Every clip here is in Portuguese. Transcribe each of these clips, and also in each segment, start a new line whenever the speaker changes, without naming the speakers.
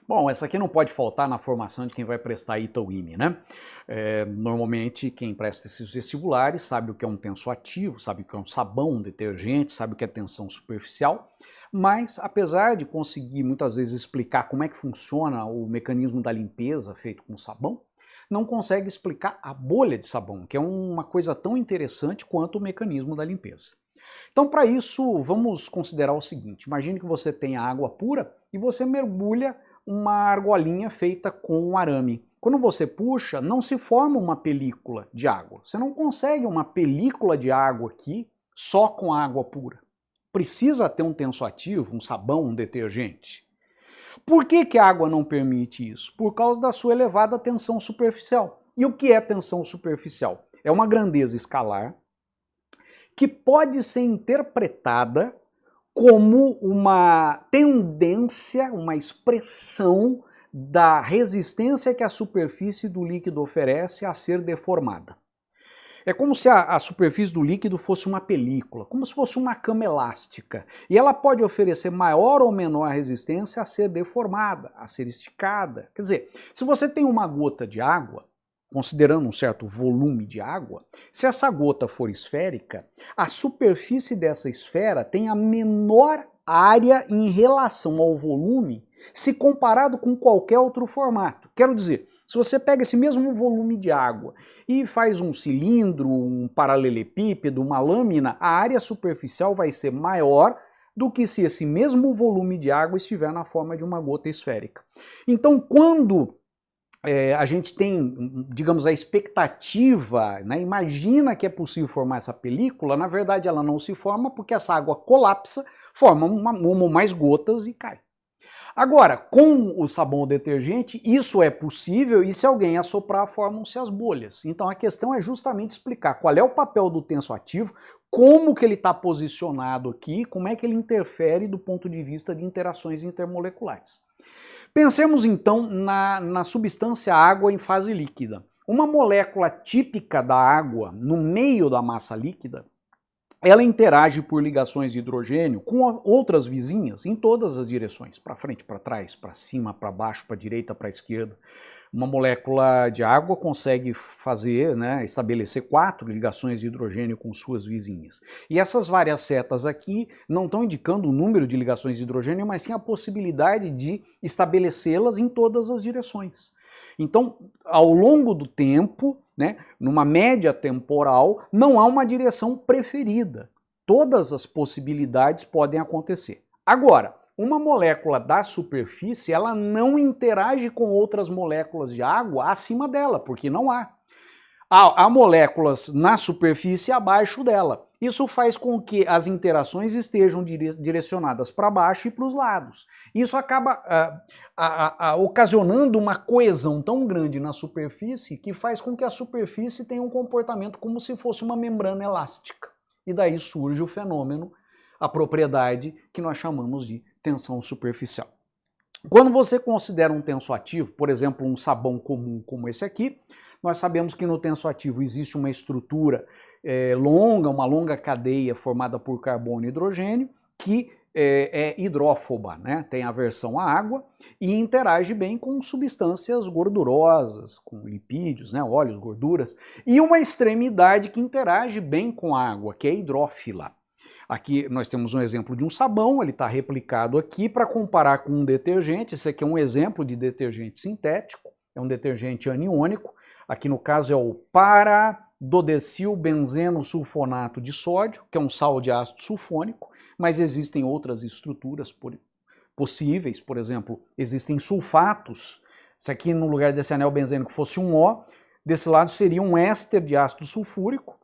Bom, essa aqui não pode faltar na formação de quem vai prestar ITA ou IME, né? Normalmente quem presta esses vestibulares sabe o que é um tensoativo, sabe o que é um sabão, um detergente, sabe o que é tensão superficial, mas apesar de conseguir muitas vezes explicar como é que funciona o mecanismo da limpeza feito com sabão, não consegue explicar a bolha de sabão, que é uma coisa tão interessante quanto o mecanismo da limpeza. Então, para isso, vamos considerar o seguinte: imagine que você tem água pura e você mergulha uma argolinha feita com arame. Quando você puxa, não se forma uma película de água. Você não consegue uma película de água aqui só com água pura. Precisa ter um tensoativo, um sabão, um detergente. Por que a água não permite isso? Por causa da sua elevada tensão superficial. E o que é tensão superficial? É uma grandeza escalar que pode ser interpretada como uma tendência, uma expressão da resistência que a superfície do líquido oferece a ser deformada. É como se a superfície do líquido fosse uma película, como se fosse uma cama elástica. E ela pode oferecer maior ou menor resistência a ser deformada, a ser esticada. Quer dizer, se você tem uma gota de água, considerando um certo volume de água, se essa gota for esférica, a superfície dessa esfera tem a menor área em relação ao volume se comparado com qualquer outro formato. Quero dizer, se você pega esse mesmo volume de água e faz um cilindro, um paralelepípedo, uma lâmina, a área superficial vai ser maior do que se esse mesmo volume de água estiver na forma de uma gota esférica. Então, quando a gente tem, digamos, a expectativa, né, imagina que é possível formar essa película, na verdade ela não se forma porque essa água colapsa, forma uma ou mais gotas e cai. Agora, com o sabão ou detergente, isso é possível e se alguém assoprar, formam-se as bolhas. Então a questão é justamente explicar qual é o papel do tensoativo, como que ele está posicionado aqui, como é que ele interfere do ponto de vista de interações intermoleculares. Pensemos então na substância água em fase líquida. Uma molécula típica da água no meio da massa líquida, ela interage por ligações de hidrogênio com outras vizinhas em todas as direções, para frente, para trás, para cima, para baixo, para direita, para esquerda. Uma molécula de água consegue fazer, estabelecer 4 ligações de hidrogênio com suas vizinhas. E essas várias setas aqui não estão indicando o número de ligações de hidrogênio, mas sim a possibilidade de estabelecê-las em todas as direções. Então, ao longo do tempo, numa média temporal, não há uma direção preferida. Todas as possibilidades podem acontecer. Agora, uma molécula da superfície, ela não interage com outras moléculas de água acima dela, porque não há. Há moléculas na superfície abaixo dela. Isso faz com que as interações estejam direcionadas para baixo e para os lados. Isso acaba ocasionando uma coesão tão grande na superfície que faz com que a superfície tenha um comportamento como se fosse uma membrana elástica. E daí surge o fenômeno, a propriedade que nós chamamos de tensão superficial. Quando você considera um tensoativo, por exemplo, um sabão comum como esse aqui, nós sabemos que no tensoativo existe uma estrutura longa, uma longa cadeia formada por carbono e hidrogênio, que é hidrófoba, tem aversão à água e interage bem com substâncias gordurosas, com lipídios, óleos, gorduras, e uma extremidade que interage bem com a água, que é hidrófila. Aqui nós temos um exemplo de um sabão, ele está replicado aqui para comparar com um detergente. Esse aqui é um exemplo de detergente sintético, é um detergente aniônico. Aqui no caso é o paradodecilbenzeno sulfonato de sódio, que é um sal de ácido sulfônico, mas existem outras estruturas possíveis, por exemplo, existem sulfatos. Se aqui no lugar desse anel benzênico fosse um O, desse lado seria um éster de ácido sulfúrico,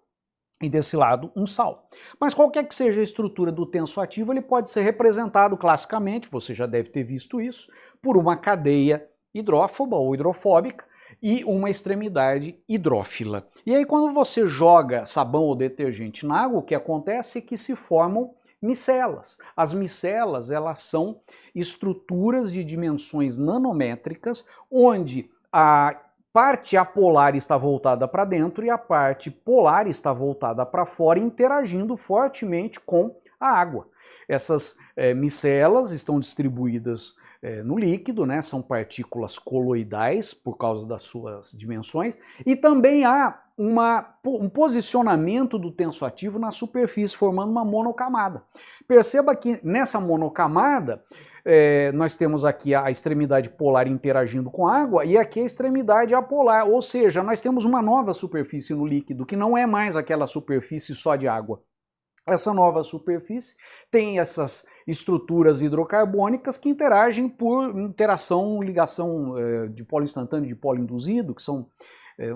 e desse lado um sal. Mas qualquer que seja a estrutura do tensoativo, ele pode ser representado classicamente, você já deve ter visto isso, por uma cadeia hidrófoba ou hidrofóbica e uma extremidade hidrófila. E aí quando você joga sabão ou detergente na água, o que acontece é que se formam micelas. As micelas, elas são estruturas de dimensões nanométricas, onde a parte apolar está voltada para dentro e a parte polar está voltada para fora, interagindo fortemente com a água. Essas micelas estão distribuídas no líquido, né? São partículas coloidais por causa das suas dimensões, e também há um posicionamento do tensoativo na superfície, formando uma monocamada. Perceba que nessa monocamada, nós temos aqui a extremidade polar interagindo com a água e aqui a extremidade apolar, ou seja, nós temos uma nova superfície no líquido, que não é mais aquela superfície só de água. Essa nova superfície tem essas estruturas hidrocarbônicas que interagem por ligação de polo instantâneo e de polo induzido, que são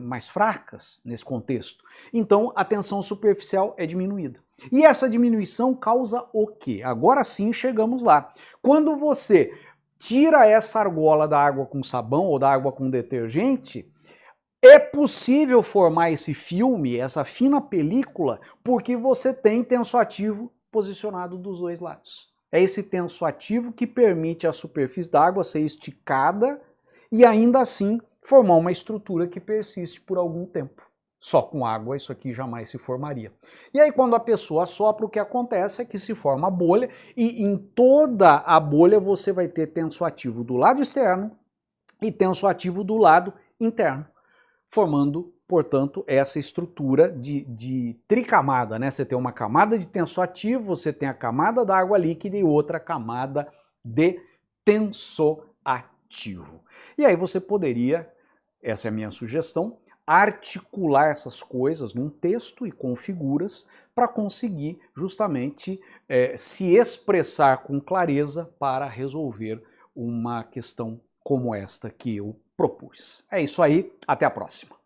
mais fracas nesse contexto. Então a tensão superficial é diminuída. E essa diminuição causa o quê? Agora sim chegamos lá. Quando você tira essa argola da água com sabão ou da água com detergente, é possível formar esse filme, essa fina película, porque você tem tensoativo posicionado dos dois lados. É esse tensoativo que permite a superfície da água ser esticada e ainda assim formar uma estrutura que persiste por algum tempo. Só com água isso aqui jamais se formaria. E aí quando a pessoa assopra, o que acontece é que se forma a bolha e em toda a bolha você vai ter tensoativo do lado externo e tensoativo do lado interno, formando, portanto, essa estrutura de tricamada, né? Você tem uma camada de tensoativo, você tem a camada da água líquida e outra camada de tensoativo. E aí você poderia, essa é a minha sugestão, articular essas coisas num texto e com figuras para conseguir justamente se expressar com clareza para resolver uma questão como esta que eu propus. É isso aí, até a próxima.